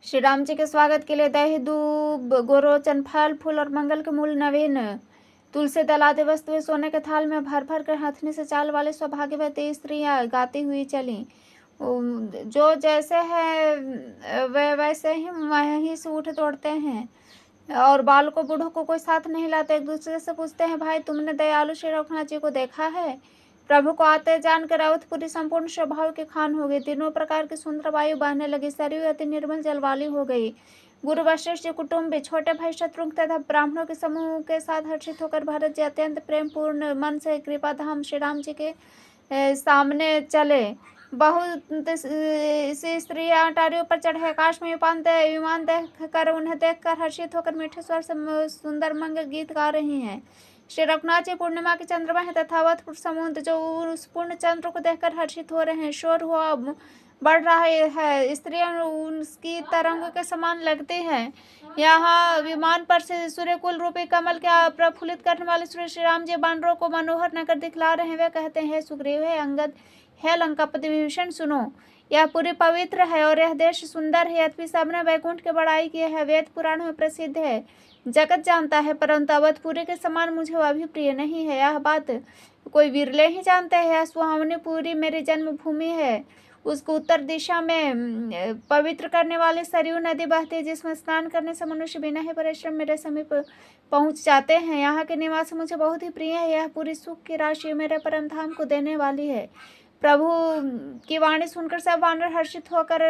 श्री राम जी के स्वागत के लिए दही दूब गोरोचन फल फूल और मंगल के मूल नवीन तुलसी दल आदि वस्तुएं सोने के थाल में भर भर कर हथनी से चाल वाले सौभाग्यवती स्त्रियां गाती हुई चली। जो जैसे है वे वैसे ही वहीं से उठ दौड़ते हैं और बाल को बूढ़ों को कोई साथ नहीं लाते। एक दूसरे से पूछते हैं, भाई तुमने दयालु श्री रघुनाथ जी को देखा है? प्रभु को आते जानकर अवधपुरी संपूर्ण स्वभाव की खान हो गई। तीनों प्रकार की सुंदर वायु बहने लगी। सरयू अति निर्मल जल वाली हो गई। गुरु वशिष्ठ जी कुटुंबी छोटे भाई शत्रुघ्न तथा ब्राह्मणों के समूह के साथ हर्षित होकर भरत जी अत्यंत प्रेम पूर्ण मन से कृपा धाम श्री राम जी के सामने चले। बहुत सी स्त्रियां अटारियों पर चढ़े आकाश में विमान देख कर उन्हें देखकर हर्षित होकर मीठे स्वर से सुंदर मंगल गीत गा रही हैं। श्री रघुनाथ जी पूर्णिमा की चंद्रमा है तथा अवधपुर समुद्र जो उस पूर्ण चंद्र को देखकर हर्षित हो रहे हैं। शोर हुआ बढ़ रहा है। स्त्रियां उसकी तरंग के समान लगती हैं। यहाँ विमान पर से सूर्यकुल रूपी कमल के प्रफुल्लित करने वाले श्री राम जी बानरों को मनोहर नगर दिखला रहे हैं। वे कहते हैं, सुग्रीव है अंगद है लंकापति विभीषण, सुनो, यह पूरी पवित्र है और यह देश सुंदर है। यद्यपि सबने वैकुंठ की बड़ाई की है, वेद पुराण में प्रसिद्ध है, जगत जानता है, परंतु अवधपुरी के समान मुझे वह भी प्रिय नहीं है। यह बात कोई विरले ही जानते हैं। सुहावनी पूरी मेरी जन्मभूमि है। उसको उत्तर दिशा में पवित्र करने वाली सरयू नदी बहती है, जिसमें स्नान करने से मनुष्य बिना ही परिश्रम मेरे समीप पहुंच जाते हैं। यहाँ के निवास मुझे बहुत ही प्रिय है। यह पूरी सुख की राशि मेरे परम धाम को देने वाली है। प्रभु की वाणी सुनकर सब वानर हर्षित होकर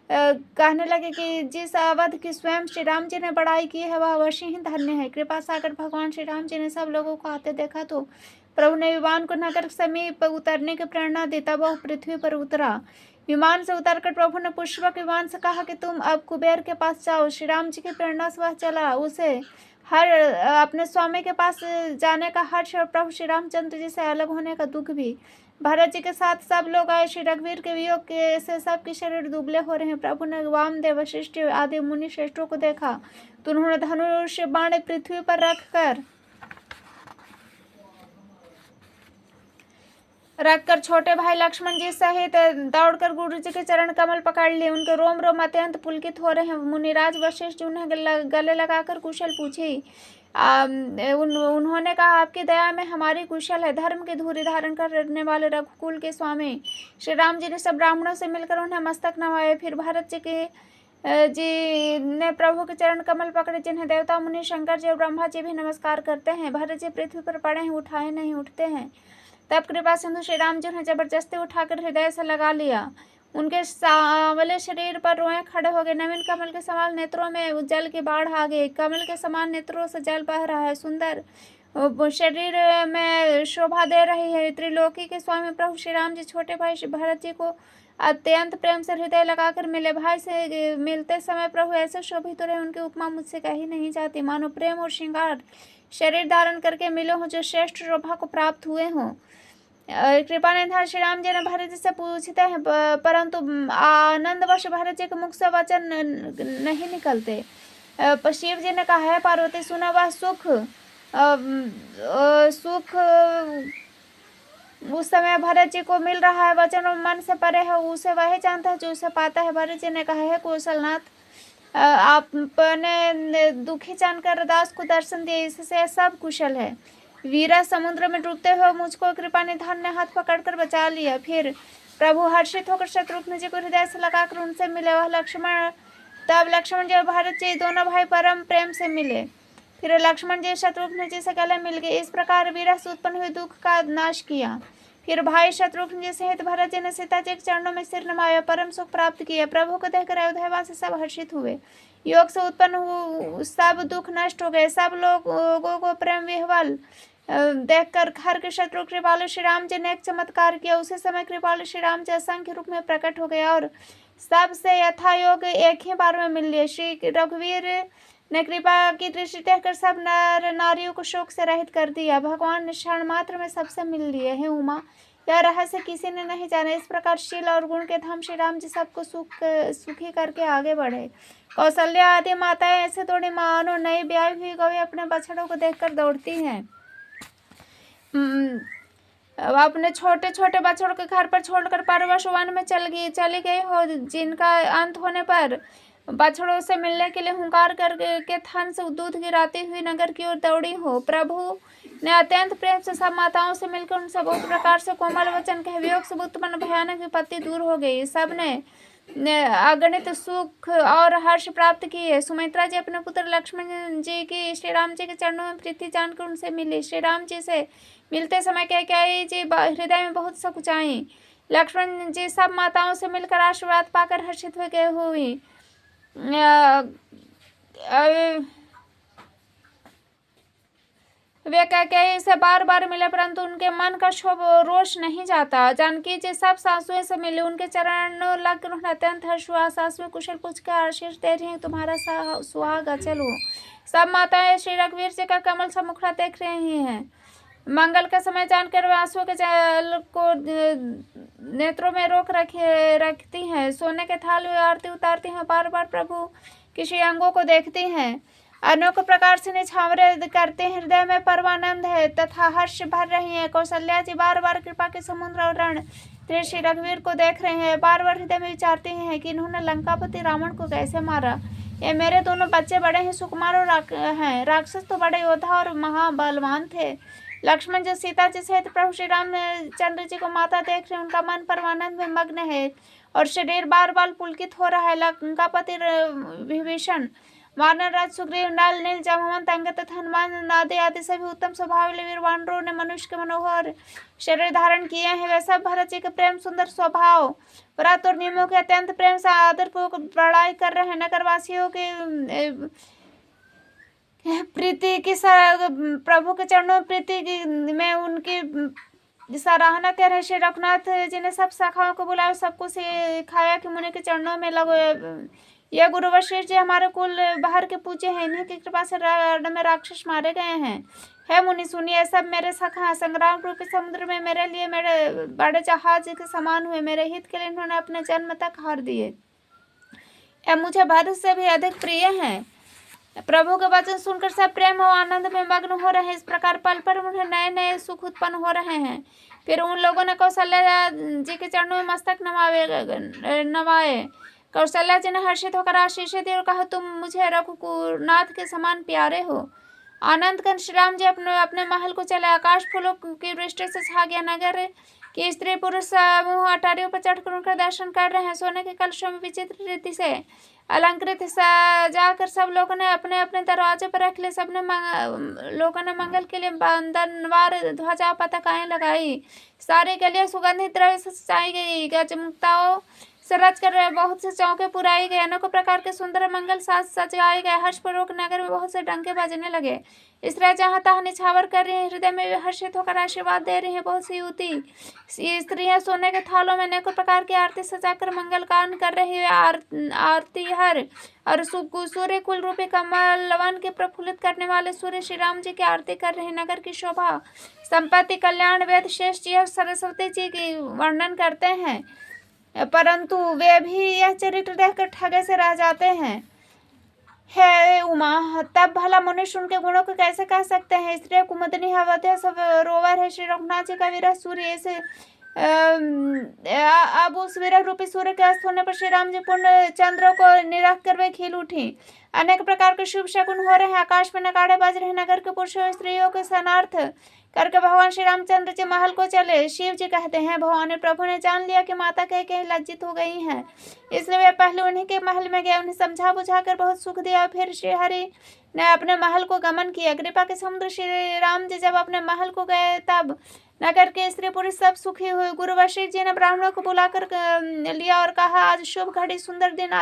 कहने लगे कि जिस अवध की स्वयं श्री राम जी ने बड़ाई की है वह अवश्य ही धन्य है। कृपा सागर भगवान श्री राम जी ने सब लोगों को आते देखा तो प्रभु ने विमान को नगर समीप उतरने की प्रेरणा दी। तब वह पृथ्वी पर उतरा। विमान से उतरकर प्रभु ने पुष्पक विमान से कहा कि तुम अब कुबेर के पास जाओ। श्री राम जी की प्रेरणा से वह चला। उसे हर अपने स्वामी के पास जाने का हर्ष और प्रभु श्री रामचंद्र जी से अलग होने का दुख भी। भरत जी के साथ सब लोग आए। श्री रघुवीर के वियोग के से सबके शरीर दुबले हो रहे हैं। प्रभु ने वामदेव वशिष्ठ आदि मुनि श्रेष्ठों को देखा तो उन्होंने धनुष बाण पृथ्वी पर रखकर छोटे भाई लक्ष्मण जी सहित दौड़कर गुरु जी के चरण कमल पकड़ लिए। उनके रोम रोम अत्यंत पुलकित हो रहे हैं। मुनिराज वशिष्ठ जी उन्हें गले लगाकर कुशल पूछी। उन्होंने कहा, आपकी दया में हमारी कुशल है। धर्म की धूरी धारण करने वाले रघुकुल के स्वामी श्री राम जी ने सब ब्राह्मणों से मिलकर उन्हें मस्तक नवाए। फिर भरत जी ने प्रभु के चरण कमल पकड़े, जिन्हें देवता मुनि शंकर जी और ब्रह्मा जी भी नमस्कार करते हैं। भरत जी पृथ्वी पर पड़े हैं, उठाए नहीं उठते हैं। तब कृपा सिंधु श्री राम जी ने जबरदस्ती उठाकर हृदय से लगा लिया। उनके सांवले शरीर पर रोए खड़े हो गए। नवीन कमल के समान नेत्रों में जल की बाढ़ आ गई। कमल के समान नेत्रों से जल बह रहा है। सुंदर शरीर में शोभा दे रही है। त्रिलोकी के स्वामी प्रभु श्री राम जी छोटे भाई भरत जी को अत्यंत प्रेम से हृदय लगाकर मिले। भाई से मिलते समय प्रभु ऐसे शोभित रहे, उनकी उपमा मुझसे कही नहीं जाती। मानो प्रेम और श्रृंगार शरीर धारण करके मिले हों, जो श्रेष्ठ शोभा को प्राप्त हुए हों। कृपा निधान श्री राम जी ने भरत जी से पूछते हैं, परंतु आनंदवश भरत जी के मुख से वचन नहीं निकलते। शिव जी ने कहा, है पार्वती सुना, वह सुख उस समय भरत जी को मिल रहा है, वचन और मन से परे है, उसे वही जानता है जो उसे पाता है। भरत जी ने कहा, है कौशलनाथ, आपने दुखी जानकर दास को दर्शन दिए, इससे सब कुशल है। वीरा समुद्र में डूबते हुए मुझको कृपा निधान ने हाथ पकड़कर बचा लिया। फिर प्रभु हर्षित होकर शत्रुघ्न जी को हृदय से लगाकर उनसे मिले। तब लक्ष्मण जी और भरत जी दोनों भाई परम प्रेम से मिले। फिर लक्ष्मण जी शत्रुघ्न जी से गले मिल गए। इस प्रकार वीरा से उत्पन्न हुए दुख का नाश किया। फिर भाई शत्रुघ्न जी सहित भरत जी ने सीता जी के चरणों में सिर नमाया, परम सुख प्राप्त किया। प्रभु को देखकर अयोध्यावासी सब हर्षित हुए। योग से उत्पन्न सब दुख नष्ट हो गए। सब लोगों को प्रेम विह्वल देखकर घर के शत्रु कृपालु श्री राम जी ने एक चमत्कार किया। उसी समय कृपालु श्री राम जी असंख्य रूप में प्रकट हो गए और सबसे यथा योग एक ही बार में मिल लिए। श्री रघुवीर ने कृपा की दृष्टि देखकर सब नर नारियों को शोक से रहित कर दिया। भगवान ने क्षण मात्र में सबसे मिल लिए। है उमा, यह रहस्य किसी ने नहीं जाना। इस प्रकार शील और गुण के धाम श्री राम जी सबको सुखी करके आगे बढ़े। कौशल्या आदि माताएं ऐसे दौड़ी मानो नई ब्याही हुई गौएं अपने बछड़ों को देखकर दौड़ती हैं। अपने छोटे छोटे बच्चों के घर पर छोड़कर परवश वन में चली गई हो, जिनका अंत होने पर बछड़ों से मिलने के लिए हुंकार करके थन से दूध गिराती हुई नगर की ओर दौड़ी हो। प्रभु ने अत्यंत प्रेम से सब माताओं से मिलकर उनसे बहुत प्रकार से कोमल वचन कहे। वियोग से उत्पन्न भयानक विपत्ति दूर हो गई। सब ने अगणित सुख और हर्ष प्राप्त किए। सुमित्रा जी अपने पुत्र लक्ष्मण जी की श्री राम जी के चरणों में प्रीति जानकर उनसे मिली। श्री राम जी से मिलते समय कैकेयी जी हृदय में बहुत सकुचाई। लक्ष्मण जी सब माताओं से मिलकर आशीर्वाद पाकर हर्षित हो गए हुई। वे कैकेयी से बार बार मिले, परंतु उनके मन का क्षोभ रोष नहीं जाता। जानकी जी सब सासुएं से मिली, उनके चरणों लग उन्होंने अत्यंत हर्ष हुआ। सासुएं कुशल पूछकर आशीष दे रही हैं, तुम्हारा सुहाग अचल हो। सब माताएं श्री रघुवीर जी का कमल सा मुखड़ा देख रही हैं। मंगल का समय जानकर वे आंसुओं के जल को नेत्रों में रोक रखती हैं। सोने के थाल में आरती उतारती हैं, बार बार प्रभु के श्री अंगों को देखती हैं। अनेक प्रकार से निछावरे करते हैं, हृदय में परमानंद है तथा हर्ष भर रही है। कौशल्या जी बार बार कृपा के समुद्र और रण श्री रघुवीर को देख रहे हैं। बार बार हृदय में विचारते हैं कि इन्होंने लंकापति रावण को कैसे मारा। ये मेरे दोनों बच्चे बड़े ही सुकुमार और हैं। राक्षस तो बड़े योद्धा और महाबलवान थे। लक्ष्मण जी सीता जी सहित प्रभु श्री रामचंद्र जी को माता देख रहे, उनका मन परमानंद में मग्न है और शरीर बार बार पुलकित हो रहा है। लंकापति विभीषण, वानर राज सुग्रीव, नल नील, जामवंत, अंगद तथा हनुमान आदि सभी उत्तम स्वभाव वीर वानरों ने मनुष्य के मनोहर शरीर धारण किए हैं। वे सब भरत जी के प्रेम सुंदर स्वभाव, व्रत और नियमों के अत्यंत प्रेम से आदरपूर्वक बड़ाई कर रहे हैं। नगरवासियों के प्रीति की प्रभु के चरणों में प्रीति में उनकी सराहना कर रहे। श्री रघुनाथ जी ने सब शाखाओं को बुलाया, सबको सिखाया कि मुनि के चरणों में लगो। यह गुरु वशिष्ठ जी हमारे कुल बाहर के पूज्य हैं, इन्हीं की कृपा से रण में राक्षस मारे गए हैं। हे मुनि सुनिए, सब मेरे सखा हैं। संग्राम रूपी समुद्र में मेरे लिए मेरे बड़े जहाज के समान हुए। मेरे हित के लिए इन्होंने अपने जन्म तक हार दिए। यह मुझे भारत से भी अधिक प्रिय हैं। प्रभु के वचन सुनकर सब प्रेम और आनंद में मग्न हो रहे हैं। इस प्रकार पल पर उन्हें नए नए सुख उत्पन्न हो रहे हैं। फिर उन लोगों ने कौशल्या जी के चरणों में मस्तक नवाए। कौशल्या जी ने हर्षित होकर आशीष दी और कहा, तुम मुझे रघुनाथ के समान प्यारे हो। आनंद कर श्री राम जी अपने महल को चले। आकाश फूलों की वृष्टि से छा गया। नगर कि स्त्री पुरुष समूह अटारियों पर चढ़कर उनका दर्शन कर रहे हैं। सोने के कलशों में विचित्र रीति से अलंकृत सजाकर सब लोगों ने अपने अपने दरवाजे पर रख ले। सबने लोगों ने मंगल के लिए बंदनवार ध्वजा पताकाएं लगाई। सारी गलियां सुगंधित द्रव्य से सजाई गई। गजमुक्ताओं से रचकर बहुत से चौके पुराई गए। अनेकों प्रकार के सुंदर मंगल साज सजाए गए। हर्षपूर्वक नगर में बहुत से डंके बजने लगे। स्त्रियां जहाँ तहाँ निछावर कर रही हैं, हृदय में हर्षित होकर आशीर्वाद दे रही हैं। बहुत सी युवती स्त्रियां सोने के थालों में अनेकों प्रकार की आरती सजाकर मंगल गान कर रही है। आरती हर और सूर्य कुल रूपी कमलवन के प्रफुल्लित करने वाले सूर्य श्री राम जी की आरती कर रहे। नगर की शोभा, संपत्ति, कल्याण वेद शेष जी और सरस्वती जी की वर्णन करते हैं, परंतु वे भी यह चरित्र देखकर ठगे से रह जाते हैं। हे उमा, तब भला मनुष्य उनके गुणों को कैसे कह सकते हैं। स्त्री कुमुदनी अवध्या सब रोवर है। श्री रघुनाथ जी का विरह सूर्य ऐसे अब उस विरह रूपी सूर्य के अस्त होने पर श्री राम जी पूर्ण चंद्र को निरख कर वे खिल उठी। अनेक प्रकार के शुभ शकुन हो रहे हैं। आकाश में नगाड़े बज रहे। नगर के पुरुषों स्त्रियों के स्नार्थ करके भगवान श्री रामचंद्र जी महल को चले। शिव जी कहते हैं, भगवान प्रभु ने जान लिया कि माता कहीं लज्जित हो गई हैं, इसलिए वे पहले उन्हीं के महल में गए। उन्हें समझा बुझाकर बहुत सुख दिया। फिर श्री हरि ने अपने महल को गमन किया। कृपा के समुद्र श्री राम जी जब अपने महल को गए तब नगर के स्त्री पुरुष सब सुखी हुए। गुरु वशिष्ठ जी ने ब्राह्मणों को बुलाकर लिया और कहा, आज शुभ घड़ी, सुंदर दिन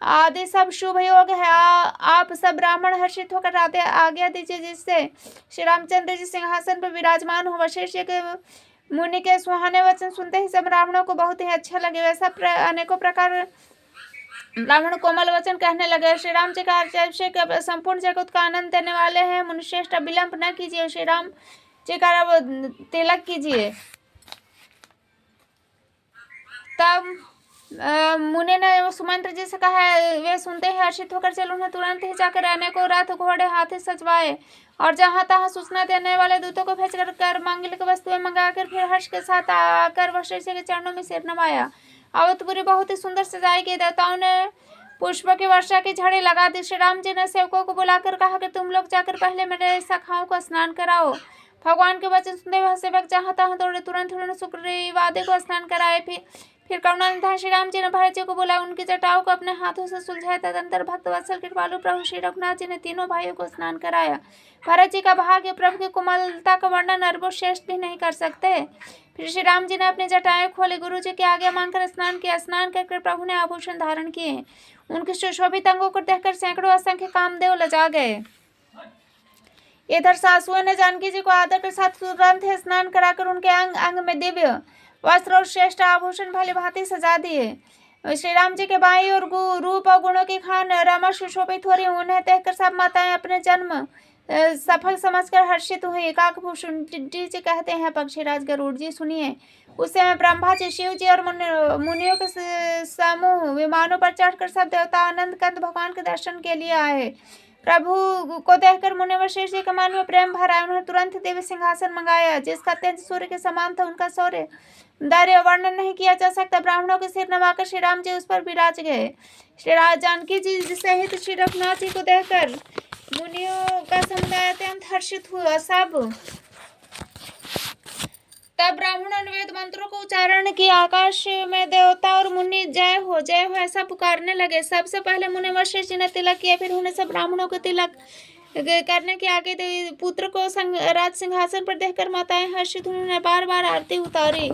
आदि सब शुभ योग है। आप सब ब्राह्मण हर्षित होकर आज्ञा दीजिए, जिससे श्री रामचंद्र जी सिंहासन पर विराजमान हो। वशिष्ठ के मुनि के सुहाने वचन सुनते ही सब ब्राह्मणों को बहुत ही अच्छा लगे। वैसा अनेकों प्रकार ब्राह्मण कोमल वचन कहने लगे। श्री राम जी का अभिषेक संपूर्ण जगत का आनंद देने वाले हैं। मुनिश्रेष्ठ विलंब न कीजिए, श्री राम जी का तिलक कीजिए। तब मुनि ने सुमंत्र जी से कहा, वे सुनते ही हर्षित होकर चल उन्हें तुरंत ही जाकर अनेकों रथ घोड़े हाथी सजवाए और जहां तहां सूचना देने वाले दूतों को भेजकर कर मांगलिक वस्तुएं मंगाकर फिर हर्ष के साथ आकर वशिष्ठ के चरणों में सिर नवाया। अवधपुरी बहुत ही सुंदर सजाई गई। देवताओं ने पुष्प की वर्षा की झड़ी लगा दी। श्री राम जी ने सेवकों को बुलाकर कहा कि तुम लोग जाकर पहले मेरे सखाओं को स्नान कराओ। भगवान के वचन सुनते हुए सेवक जहां तहां दौड़े, तुरंत उन्होंने सुग्रीवादि को स्नान कराए। फिर करुणानिधान श्री राम जी ने भरत जी को बुलाया, उनकी जटाओं को अपने हाथों से सुलझाया। तदंतर भक्त वत्सल कृपालु प्रभु श्री रघुनाथ जी ने तीनों भाइयों को स्नान कराया। भरत जी का भाग्य, प्रभु की कोमलता का वर्णन अरबों श्रेष्ठ भी नहीं कर सकते। फिर श्री राम जी ने अपनी जटाएं खोली, गुरु जी की आज्ञा मांगकर स्नान किया। स्नान करके प्रभु ने आभूषण धारण किए। उनके सुशोभित अंगों को देखकर सैकड़ों असंख्य कामदेव लजा गए। इधर सासुओं ने जानकी जी को आदर के साथ तुरंत ही स्नान कराकर उनके अंग अंग में दिव्य वस्त्र और श्रेष्ठ आभूषण भली भांति सजा दिए। श्री राम जी के बाई और रूप और गुणों की खान रमा सुशोभित हो रही। उन्हें देखकर सब माताएं अपने जन्म सफल समझकर हर्षित हुई। काकभूषण जी कहते हैं, पक्षीराज गरुड़ जी सुनिए। उस समय ब्रह्मा जी, शिव जी और मुनियों के समूह विमानों पर चढ़कर सब देवता आनंद कंद भगवान के दर्शन के लिए आए। प्रभु को देखकर मुनि वशिष्ठ जी के मन में प्रेम भरा। उन्होंने तुरंत दिव्य सिंहासन मंगाया जिसका तेज सूर्य के समान था। उनका शौर्य धैर्य वर्णन नहीं किया जा सकता। ब्राह्मणों के सिर नवाकर श्री राम जी उस पर विराज गए। श्री जानकी जी सहित श्री रघुनाथ जी को देखकर मुनियों का समुदाय अत्यंत हर्षित हुआ। तब ब्राह्मणों ने वेद मंत्रों को उच्चारण किया। आकाश में देवता और मुनि जय हो ऐसा पुकारने लगे। सबसे पहले मुनि वशिष्ठ जी ने तिलक किया। फिर उन्हें सब ब्राह्मणों को तिलक करने के आगे पुत्र को राज सिंहासन पर देखकर माताएं हर्षित। उन्होंने बार बार आरती उतारी।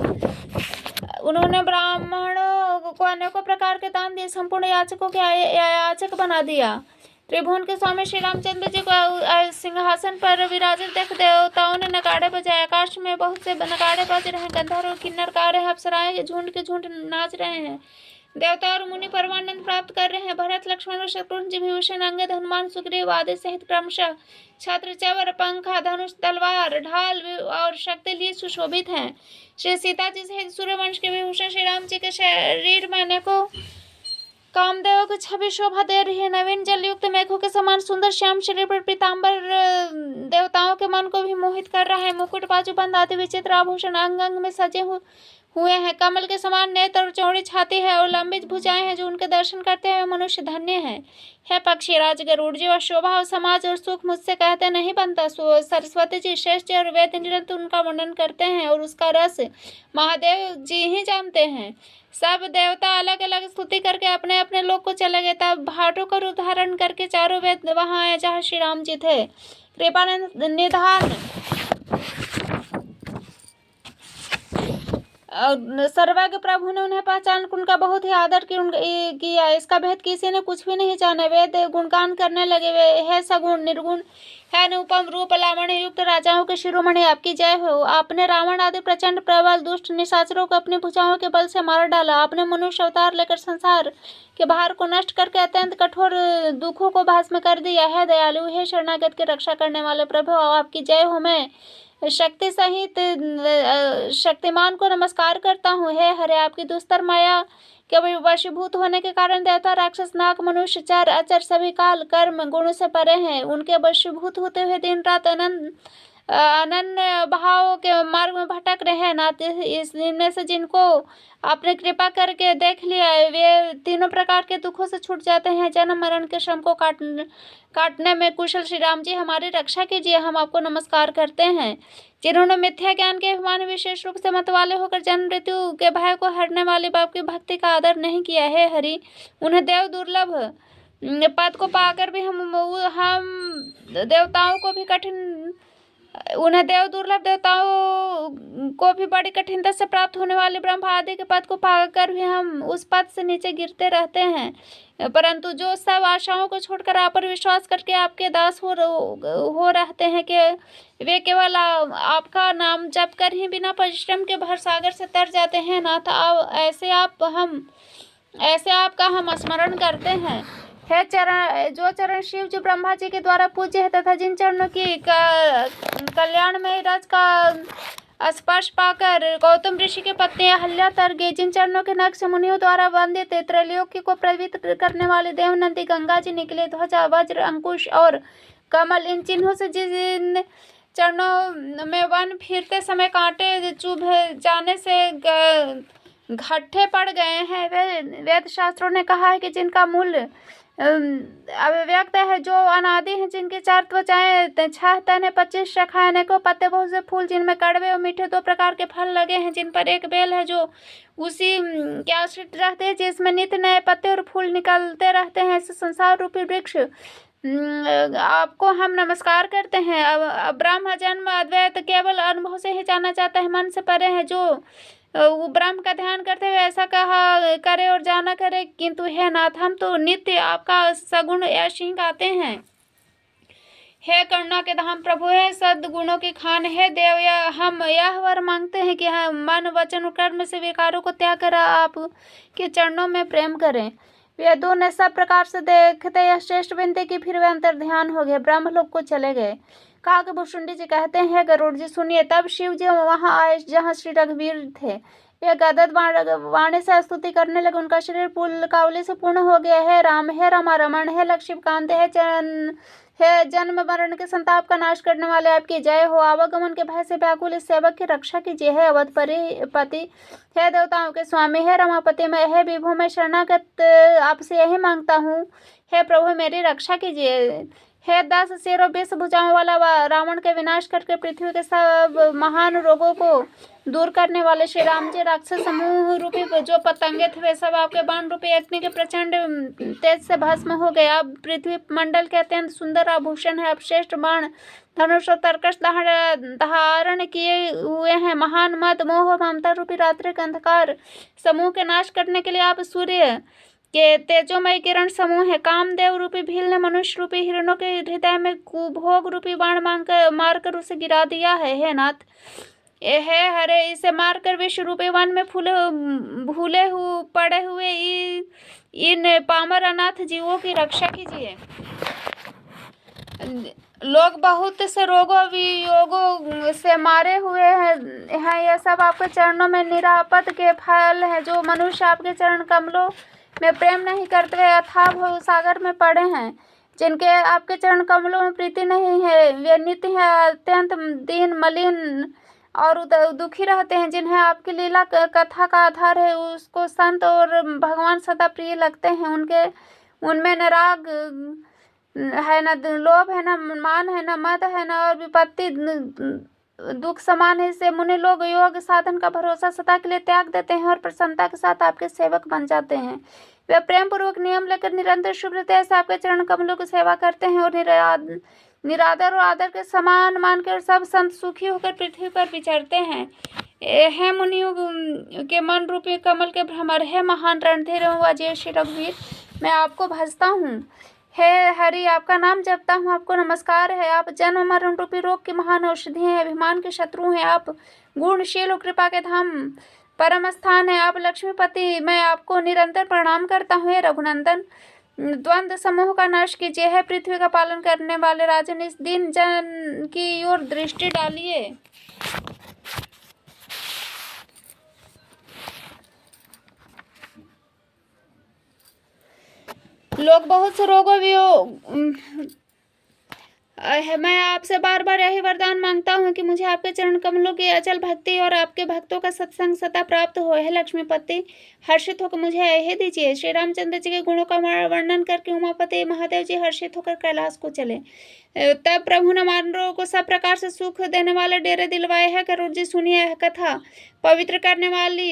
उन्होंने ब्राह्मणों को अनेकों प्रकार के दान दिए, संपूर्ण याचकों के याचक बना दिया। त्रिभुवन के स्वामी श्री रामचंद्र जी को सिंहासन पर विराजित देख देवताओं ने नगाड़े बजाए। आकाश में बहुत से नगाड़े बज रहे हैं। गंधर्व किन्नर गा रहे हैं। अप्सराएं झुंड के झुंड नाच रहे हैं। देवता और मुनि परमानंद प्राप्त कर रहे हैं। भरत, लक्ष्मण और शत्रुघ्न जी, विभीषण, अंगद, हनुमान, सुग्रीव आदि सहित क्रमशः छत्र, चवर, पंखा, धनुष, तलवार, ढाल और शक्ति लिए सुशोभित हैं। श्री सीता जी सहित सूर्यवंश के विभूषण श्री राम जी के शरीर में अनेकों कामदेव की छवि शोभा दे रही है। नवीन जल युक्त मेघों के समान सुंदर श्याम शरीर पर पीताम्बर देवताओं के मन को भी मोहित कर रहा है। मुकुट, बाजूबंद आदि विचित्र आभूषण अंग अंग में सजे हुए हैं। कमल के समान नेत्र और चौड़ी छाती है और लंबित भुजाएं हैं। जो उनके दर्शन करते हुए मनुष्य धन्य है। हे पक्षीराज गरुड़ जी, वह शोभा और समाज और सुख मुझसे कहते नहीं बनता। सरस्वती जी, श्रेष्ठ जी और वेद निरंतर उनका वर्णन करते हैं और उसका रस महादेव जी ही जानते हैं। सब देवता अलग अलग स्तुति करके अपने अपने लोक को चले गए। तब भाटों का रूप धारण करके चारों वेद वहां आए जहाँ श्री राम जी थे। कृपा निधान सर्वज्ञ प्रभु ने उन्हें पहचान उनका बहुत ही आदर किया। इसका भेद किसी ने कुछ भी नहीं जाना। वेद गुणगान करने लगे। वे है सगुण निर्गुण, है अनुपम रूप लावण्य युक्त राजाओं के शिरोमणि, आपकी जय हो। आपने रावण आदि प्रचंड प्रबल दुष्ट निशाचरों को अपनी भुजाओं के बल से मार डाला। आपने मनुष्य अवतार लेकर संसार के भार को नष्ट करके अत्यंत कठोर दुखों को भस्म कर दिया है। दयालु, हे शरणागत की रक्षा करने वाले प्रभु, आपकी जय हो। मैं शक्ति सहित शक्तिमान को नमस्कार करता हूँ। हे हरे, आपकी दुस्तर माया के वशीभूत होने के कारण देवता, राक्षस, नाग, मनुष्य, चर अचर सभी काल कर्म गुण से परे हैं। उनके वशीभूत होते हुए दिन रात अनन्य भाव के मार्ग में भटक रहे हैं। नाथ, इनमें से जिनको आपने कृपा करके देख लिया वे तीनों प्रकार के दुखों से छूट जाते हैं। जन्म मरण के श्रम को काटने में कुशल श्री राम जी, हमारी रक्षा कीजिए। हम आपको नमस्कार करते हैं। जिन्होंने मिथ्या ज्ञान के अभिमान विशेष रूप से मतवाले होकर जन्म मृत्यु के भय को हरने वाले बाप की भक्ति का आदर नहीं किया है। हरि, उन्हें देव दुर्लभ पद को पाकर भी हम देवताओं को भी बड़ी कठिनता से प्राप्त होने वाले ब्रह्मा आदि के पद को पाकर भी हम उस पद से नीचे गिरते रहते हैं। परंतु जो सब आशाओं को छोड़कर आप पर विश्वास करके आपके दास हो रहते हैं कि वे केवल आपका नाम जप कर ही बिना परिश्रम के भवसागर से तर जाते हैं। नाथ, ऐसे आपका हम स्मरण करते हैं। है जो चरण शिव जी ब्रह्मा जी के द्वारा पूज्य है तथा जिन चरणों की कल्याण में रज का स्पर्श पाकर गौतम ऋषि के पत्नी अहल्या तर गए, जिन चरणों के नख से मुनियों द्वारा वंदित त्रैलोक्य को पवित्र करने वाले देवनंदी गंगा जी निकले। ध्वजा, वज्र, अंकुश और कमल, इन चिन्हों से जिन चरणों में वन फिरते समय कांटे चुभ जाने से घट्टे पड़ गए हैं, वे वेद शास्त्रों ने कहा है कि जिनका मूल अव्यक्त है, जो अनादि है, जिनकी 4 त्वचाएं, 6 तने, 25 शाखाएं, अनेकों पत्ते, बहुत से फूल, जिनमें कड़वे और मीठे 2 प्रकार के फल लगे हैं, जिन पर एक बेल है जो उसी के आश्रित रहते हैं, जिसमें नित्य नए पत्ते और फूल निकलते रहते हैं, ऐसे संसार रूपी वृक्ष आपको हम नमस्कार करते हैं। अब ब्रह्म जन्म अद्वैत केवल अनुभव से ही जाना जाता है, मन से परे है। जो वो ब्रह्म का ध्यान करते हुए ऐसा कहा करे और जाना करे, किंतु हे नाथ, हम तो नित्य आपका सगुण यश ही गाते हैं। हे करुणा के धाम प्रभु, है सद्गुणों की खान, है देव, हम यह वर मांगते हैं कि हम मन वचन और कर्म से विकारों को त्याग कर आप के चरणों में प्रेम करें। वेदों ने सब प्रकार से देखते यह श्रेष्ठ विनती की, फिर वे अंतर ध्यान हो गए, ब्रह्मलोक को चले गए। कहा कि भुषुंडी जी कहते हैं, गरुड़ जी सुनिए। तब शिव जी वहां आए जहां श्री रघुवीर थे। वे गदगद वाणी से स्तुति करने लगे। उनका शरीर पुलकावली से पूर्ण हो गया। हे राम, हे रमा रमण, हे लक्ष्मीकांत, हे जन्म मरण के संताप का नाश करने वाले, आपकी जय हो। आवागमन के भय से व्याकुल इस सेवक की रक्षा कीजिए। हे अवधपति, हे देवताओं के स्वामी, हे रमापति, मैं हे विभु, मैं शरणागत आपसे यही मांगता हूँ। हे प्रभु, मेरी रक्षा कीजिए। हे 10 सिर और 20 भुजाओं वाला, रावण के विनाश करके पृथ्वी के सब महान रोगों को दूर करने वाले श्री राम जी, राक्षस समूह रूपी जो पतंगे थे वे सब आपके बाण रूपी अग्नि के प्रचंड तेज से भस्म हो गए। अब पृथ्वी मंडल के अत्यंत सुंदर आभूषण है। अब श्रेष्ठ बाण, धनुष और तर्कश धारण किए हुए हैं। महान मद, मोह, ममता रूपी रात्रि के अंधकार समूह के नाश करने के लिए आप सूर्य के तेजोमय किरण समूह है। कामदेव रूपी भील ने मनुष्य रूपी हिरणों के हृदय में कुभोग रूपी बाण मारकर उसे गिरा दिया है। हे नाथ, हे हरे, इसे मारकर विश्व रूपी वन में भूले पड़े हुए इन पामर अनाथ जीवों की रक्षा कीजिए। लोग बहुत से रोगों वियोगों से मारे हुए हैं। यह सब आपके चरणों में निरापद के फल है। जो मनुष्य आपके चरण कमलों में प्रेम नहीं करते, वे अथाह भव सागर में पड़े हैं। जिनके आपके चरण कमलों में प्रीति नहीं है, वे नित्य हैं अत्यंत दीन, मलिन और दुखी रहते हैं। जिन्हें आपकी लीला कथा का आधार है, उसको संत और भगवान सदा प्रिय लगते हैं। उनमें न राग है, न लोभ है, न मान है, न मद है, न और विपत्ति दुख समान है। से मुनि लोग योग साधन का भरोसा सदा के लिए त्याग देते हैं और प्रसन्नता के साथ आपके सेवक बन जाते हैं। वे प्रेम पूर्वक नियम लेकर निरंतर शुभ हृदय से आपके चरण कमलों की सेवा करते हैं और निरादर और आदर के समान मानकर सब संत सुखी होकर पृथ्वी पर विचरते हैं। हे मुनियों के मन रूपी कमल के भ्रमर, है महान रणधीर अजय श्री रघुवीर, मैं आपको भजता हूँ। हे हरि, आपका नाम जपता हूँ, आपको नमस्कार है। आप जन्म मरण रूपी रोग की महान औषधि हैं, अभिमान के शत्रु हैं। आप गुणशील और कृपा के धाम परम स्थान है। आप लक्ष्मीपति, मैं आपको निरंतर प्रणाम करता हूँ। हे रघुनंदन, द्वंद्व समूह का नाश कीजिए। है पृथ्वी का पालन करने वाले राजन, इस दीन जन की ओर दृष्टि डालिए। लोग बहुत से रोगों मैं आपसे बार बार यही वरदान मांगता हूँ कि मुझे आपके चरण कमलों की अचल भक्ति और आपके भक्तों का सत्संग सदा प्राप्त हो। है लक्ष्मीपति, हर्षित होकर मुझे यही दीजिए। श्री रामचंद्र जी के गुणों का वर्णन करके उमापति महादेव जी हर्षित होकर कैलाश को चले। तब प्रभु ने मानवों को सब प्रकार से सुख देने वाले डेरे दिलवाए हैं। गरुड़ जी सुनिए, यह कथा पवित्र करने वाली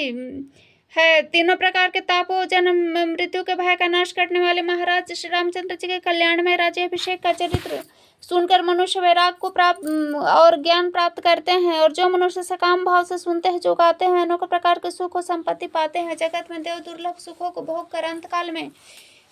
है। तीनों प्रकार के तापों, जन्म मृत्यु के भय का नाश करने वाले महाराज श्री रामचंद्र जी के कल्याणमय राज्याभिषेक का चरित्र सुनकर मनुष्य वैराग को प्राप्त और ज्ञान प्राप्त करते हैं। और जो मनुष्य सकाम भाव से सुनते हैं, जो गाते हैं, अनेकों प्रकार के सुख और संपत्ति पाते हैं। जगत में देव दुर्लभ सुखों को भोग कर अंत काल में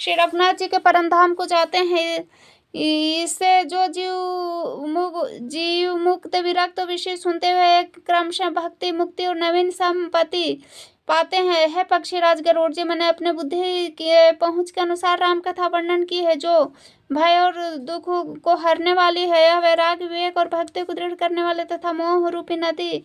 श्री रघुनाथ जी के परम धाम को जाते हैं। इससे जो जीव मुक्त विरक्त विषय सुनते हुए क्रमशः भक्ति, मुक्ति और नवीन संपत्ति पाते हैं। है पक्षीराज गरुड़ जी, मैंने अपने बुद्धि के पहुँच के अनुसार राम कथा वर्णन की है, जो भय और दुख को हरने वाली है। यह वैराग, विवेक और भक्ति को दृढ़ करने वाले तथा मोह रूपी नदी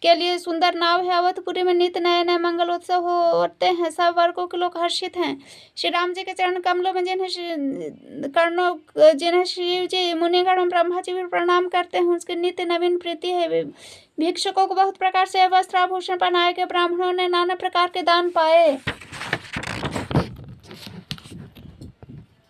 के लिए सुंदर नाव है। अवधपुरी में नित्य नए नए मंगल उत्सव होते हैं। सब वर्गों के लोग हर्षित हैं। श्री राम जी के चरण कमलों में जिन्हें शिव जी, मुनिगण और ब्रह्मा जी भी प्रणाम करते हैं, उसकी नित्य नवीन प्रीति है। भिक्षुकों को बहुत प्रकार से वस्त्र आभूषण पहनाए गए। ब्राह्मणों ने नाना प्रकार के दान पाए।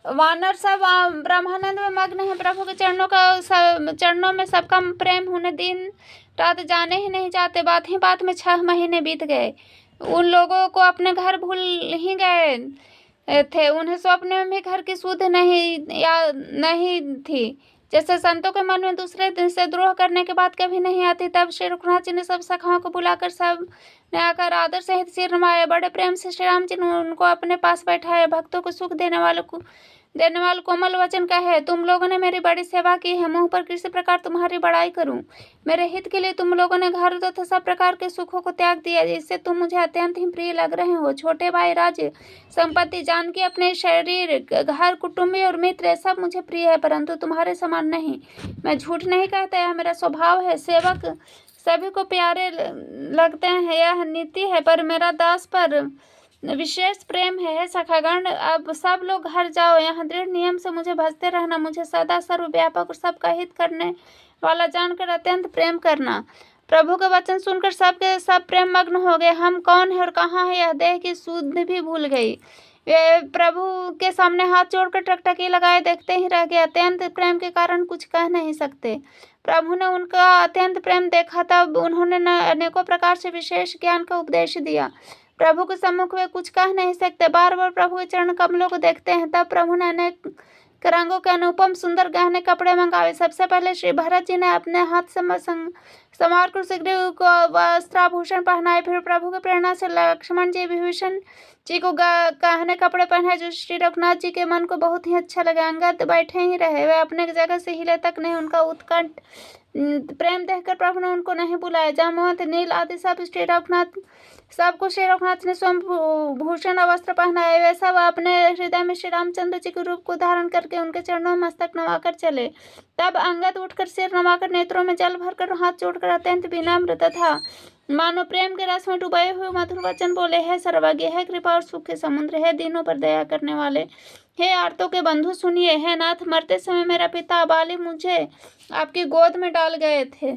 वानर सब ब्रह्मानंद में मग्न है। प्रभु के चरणों में सबका प्रेम होने दिन रात जाने ही नहीं जाते। बात ही बात में 6 महीने बीत गए। उन लोगों को अपने घर भूल ही गए थे। उन्हें स्वप्न में भी घर की सुध नहीं थी। जैसे संतों के मन में दूसरे दिन से द्रोह करने के बाद कभी नहीं आती। तब श्री रघुनाथ जी ने सब सखाओं को बुलाकर सब ने आकर आदर सहित सिर नवाया। बड़े प्रेम से श्री राम जी ने उनको अपने पास बैठाया। भक्तों को सुख देने वाले कोमल वचन कहे, तुम लोगों ने मेरी बड़ी सेवा की है। मुंह पर किसी प्रकार तुम्हारी बड़ाई करूं। मेरे हित के लिए तुम लोगों ने घर तथा सब प्रकार के सुखों को त्याग दिया, जिससे तुम मुझे अत्यंत ही प्रिय लग रहे हो। छोटे भाई, राज्य, संपत्ति, जानकी, अपने शरीर, घर, कुटुंबी और मित्र सब मुझे प्रिय है, परंतु तुम्हारे समान नहीं। मैं झूठ नहीं कहता, यह मेरा स्वभाव है। सेवक सभी को प्यारे लगते हैं, यह नीति है, पर मेरा दास पर विशेष प्रेम है। सखागण, अब सब लोग घर जाओ। यहाँ दृढ़ नियम से मुझे भजते रहना। मुझे सदा सर्वव्यापक और सबका हित करने वाला जानकर अत्यंत प्रेम करना। प्रभु का वचन सुनकर सबके सब प्रेम मग्न हो गए। हम कौन है और कहाँ है, यह देह की सुध भी भूल गई। वे प्रभु के सामने हाथ जोड़कर टकटकी लगाए देखते ही रह गए। अत्यंत प्रेम के कारण कुछ कह नहीं सकते। प्रभु ने उनका अत्यंत प्रेम देखा, तब उन्होंने अनेकों प्रकार से विशेष ज्ञान का उपदेश दिया। प्रभु के सम्मुख वे कुछ कह नहीं सकते। बार बार प्रभु के चरण कमलों को देखते हैं। तब प्रभु ने अनेक रंगों के अनुपम सुंदर गहने कपड़े मंगावे। सबसे पहले श्री भरत जी ने अपने हाथ संवार कर सुग्रीव को वस्त्राभूषण पहनाए। फिर प्रभु की प्रेरणा से लक्ष्मण जी, विभीषण जी को गहने कपड़े पहनाए, जो श्री रघुनाथ जी के मन को बहुत ही अच्छा लगा। अंगद बैठे ही रहे, वे अपने जगह से हिले तक नहीं। उनका उत्कंठ प्रेम देखकर प्रभु ने उनको नहीं बुलाया। जामवंत, नील आदि सबको श्री रघुनाथ ने स्वयं भूषण वस्त्र पहनाए। वे सब अपने हृदय में श्री रामचंद्र जी के रूप को धारण करके उनके चरणों में मस्तक नवाकर चले। तब अंगद उठकर सिर नवाकर, नेत्रों में जल भरकर, हाथ जोड़कर अत्यंत विनम्र तथा मानो प्रेम के रस में डुबाए हुए मधुर वचन बोले, हे सर्वज्ञ, हे कृपा और सुख के समुद्र, हे दीनों पर दया करने वाले, हे आर्तों के बंधु सुनिए। हे नाथ, मरते समय मेरा पिता बाली मुझे आपकी गोद में डाल गए थे।